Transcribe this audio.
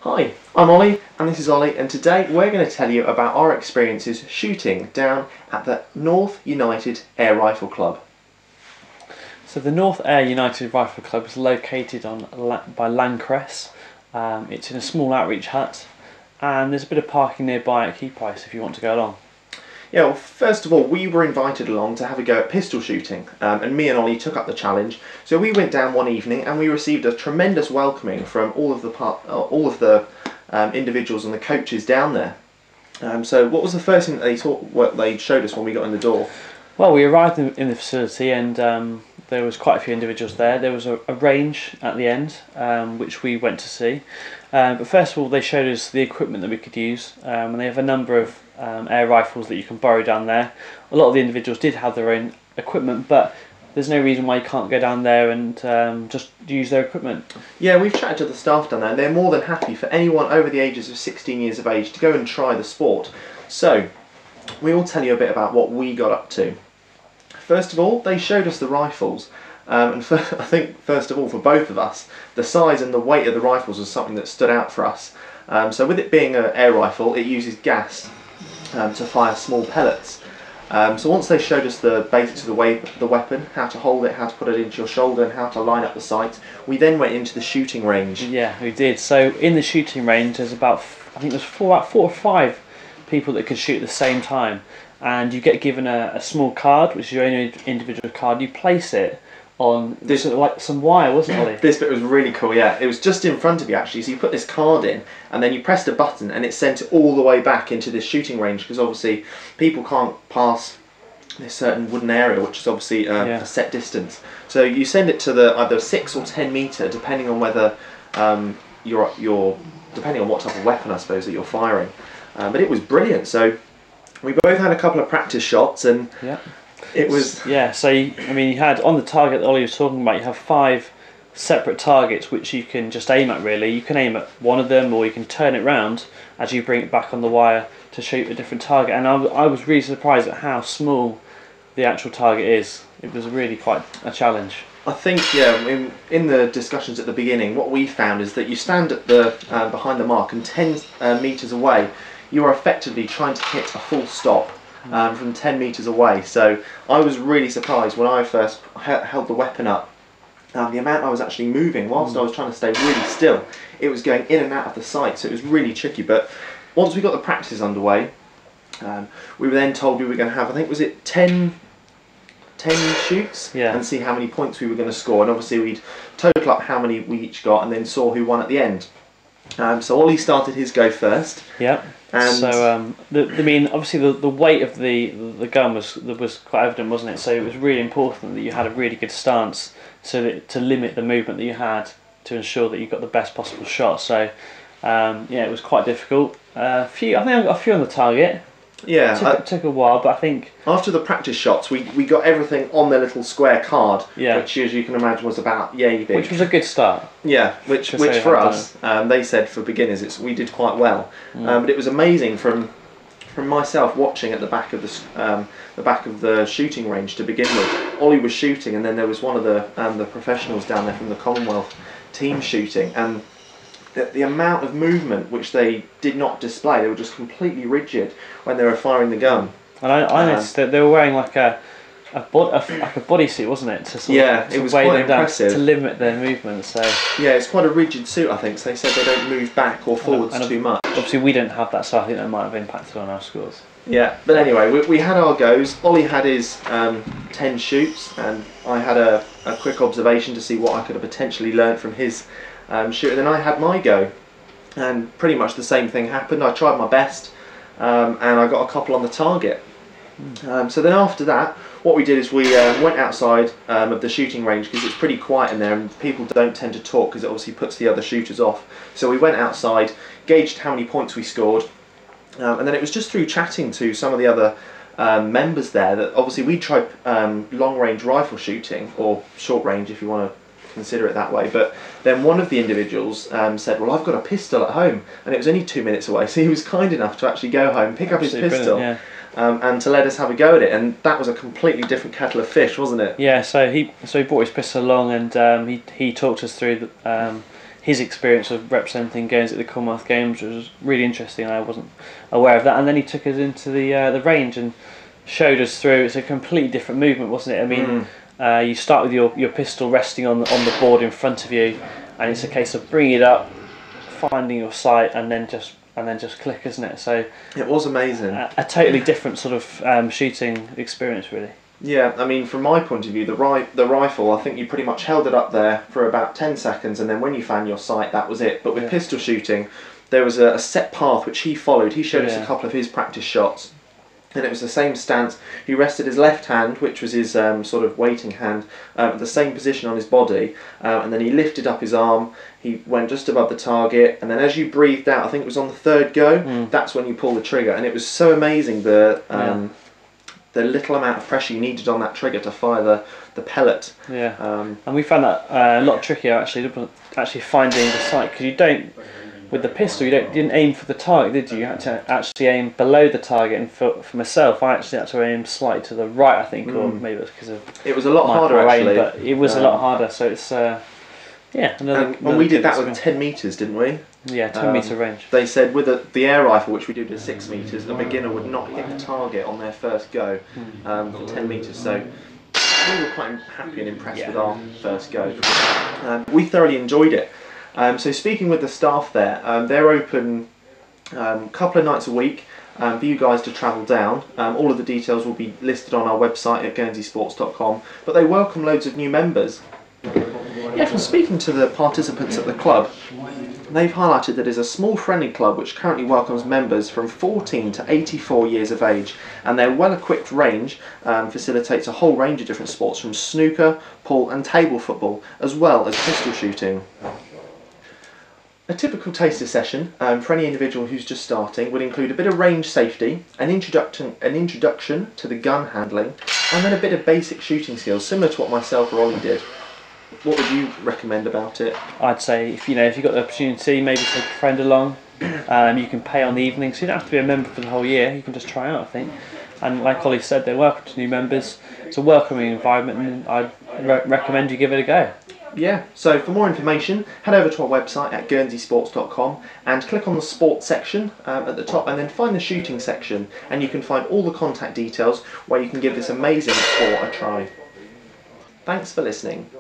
Hi, I'm Ollie and this is Ollie, and today we're going to tell you about our experiences shooting down at the North United Air Rifle Club. So the North Air United Rifle Club is located by Landcress. It's in a small outreach hut, and there's a bit of parking nearby at key price if you want to go along. Yeah, well, first of all, we were invited along to have a go at pistol shooting, and me and Ollie took up the challenge. So we went down one evening and we received a tremendous welcoming from all of the individuals and the coaches down there. So what was the first thing that they showed us when we got in the door? Well, we arrived in the facility, and there was quite a few individuals there. There was a range at the end, which we went to see. But first of all, they showed us the equipment that we could use, and they have a number of air rifles that you can borrow down there. A lot of the individuals did have their own equipment, but there's no reason why you can't go down there and just use their equipment. Yeah, we've chatted to the staff down there, and they're more than happy for anyone over the ages of 16 years of age to go and try the sport. So, we will tell you a bit about what we got up to. First of all, they showed us the rifles, and I think first of all for both of us, the size and the weight of the rifles was something that stood out for us. So with it being an air rifle, it uses gas to fire small pellets. So once they showed us the basics of the weapon, how to hold it, how to put it into your shoulder, and how to line up the sights, we then went into the shooting range. Yeah, we did. So in the shooting range, there's about, I think there's four or five people that could shoot at the same time, and you get given a small card, which is your own individual card. You place it on this sort of like some wire, wasn't it, Ollie? This bit was really cool, yeah. It was just in front of you actually, so you put this card in and then you pressed a button and it sent it all the way back into this shooting range, because obviously people can't pass this certain wooden area, which is obviously a set distance. So you send it to the either 6 or 10 metre, depending on whether depending on what type of weapon I suppose that you're firing. But it was brilliant. So we both had a couple of practice shots, and it was... Yeah, so you had on the target that Ollie was talking about, you have 5 separate targets which you can just aim at really. You can aim at one of them, or you can turn it round as you bring it back on the wire to shoot a different target. And I was really surprised at how small the actual target is. It was really quite a challenge. I think, yeah, in the discussions at the beginning, what we found is that you stand at the behind the mark, and 10 metres away, you are effectively trying to hit a full stop from 10 metres away. So I was really surprised when I first held the weapon up. The amount I was actually moving whilst I was trying to stay really still. It was going in and out of the sight, so it was really tricky. But once we got the practice underway, we were then told we were going to have, I think, was it 10 shoots, and see how many points we were going to score. And obviously we'd total up how many we each got and then saw who won at the end. So Ollie started his go first. Yep. And so obviously the weight of the gun was quite evident, wasn't it? So it was really important that you had a really good stance, so that to limit the movement that you had to ensure that you got the best possible shot. So yeah, it was quite difficult. I think I got a few on the target. Yeah, it took a while, but I think after the practice shots, we got everything on the little square card, which, as you can imagine, was about yay big. Which was a good start. Yeah, which for us, they said for beginners, we did quite well. But it was amazing from myself watching at the back of the shooting range to begin with. Ollie was shooting, and then there was one of the professionals down there from the Commonwealth team shooting, and the amount of movement which they did not display, they were just completely rigid when they were firing the gun. And I noticed that they were wearing like a bodysuit, wasn't it? To sort of, it was weigh quite them down impressive. to limit their movement. So yeah, it's quite a rigid suit, I think. So they said they don't move back or forwards too much. Obviously we don't have that, so I think that might have impacted on our scores. Yeah, but anyway, we had our goes. Ollie had his 10 shoots, and I had a quick observation to see what I could have potentially learned from his shoot, and then I had my go, and pretty much the same thing happened. I tried my best, and I got a couple on the target. So then after that, what we did is we went outside of the shooting range, because it's pretty quiet in there and people don't tend to talk, because it obviously puts the other shooters off. So we went outside, gauged how many points we scored, and then it was just through chatting to some of the other members there that obviously we tried long range rifle shooting, or short range if you want to consider it that way. But then one of the individuals said, well, I've got a pistol at home, and it was only 2 minutes away, so he was kind enough to actually go home, pick up his pistol, and to let us have a go at it. And that was a completely different kettle of fish, wasn't it? Yeah, so he brought his pistol along, and he talked us through his experience of representing Guernsey at the Commonwealth Games, which was really interesting. I wasn't aware of that. And then he took us into the range and showed us through. It's a completely different movement, wasn't it? I mean, you start with your pistol resting on the board in front of you, and it's a case of bringing it up, finding your sight, and then just click, isn't it? So it was amazing. A totally different sort of shooting experience, really. Yeah, I mean, from my point of view, the rifle, I think you pretty much held it up there for about 10 seconds, and then when you found your sight, that was it. But with pistol shooting, there was a set path which he followed. He showed us a couple of his practice shots, and it was the same stance. He rested his left hand, which was his sort of waiting hand, the same position on his body, and then he lifted up his arm. He went just above the target, and then as you breathed out, I think it was on the third go, that's when you pull the trigger. And it was so amazing, the little amount of pressure you needed on that trigger to fire the pellet. Yeah, and we found that a lot trickier actually finding the sight, because you don't, with the pistol, you didn't aim for the target, did you? You had to actually aim below the target, and for myself, I actually had to aim slightly to the right, I think, or maybe it was because of it was a lot harder actually, but it was a lot harder. So it's another. And we did that with 10 meters, didn't we? Yeah, 10 meter range. They said with the air rifle, which we did at 6 meters, a beginner would not hit the target on their first go for 10 meters. So we were quite happy and impressed with our first go. We thoroughly enjoyed it. So speaking with the staff there, they're open a couple of nights a week for you guys to travel down. All of the details will be listed on our website at guernseysports.com, but they welcome loads of new members. Yeah, from speaking to the participants at the club, they've highlighted that it's a small friendly club which currently welcomes members from 14 to 84 years of age, and their well-equipped range facilitates a whole range of different sports, from snooker, pool and table football, as well as pistol shooting. A typical taster session for any individual who's just starting would include a bit of range safety, an introduction to the gun handling, and then a bit of basic shooting skills, similar to what myself or Ollie did. What would you recommend about it? I'd say if you've got the opportunity, maybe take a friend along. You can pay on the evening, so you don't have to be a member for the whole year. You can just try out, I think. And like Ollie said, they're welcome to new members. It's a welcoming environment, and I'd recommend you give it a go. Yeah, so for more information, head over to our website at guernseysports.com and click on the sports section at the top, and then find the shooting section, and you can find all the contact details where you can give this amazing sport a try. Thanks for listening.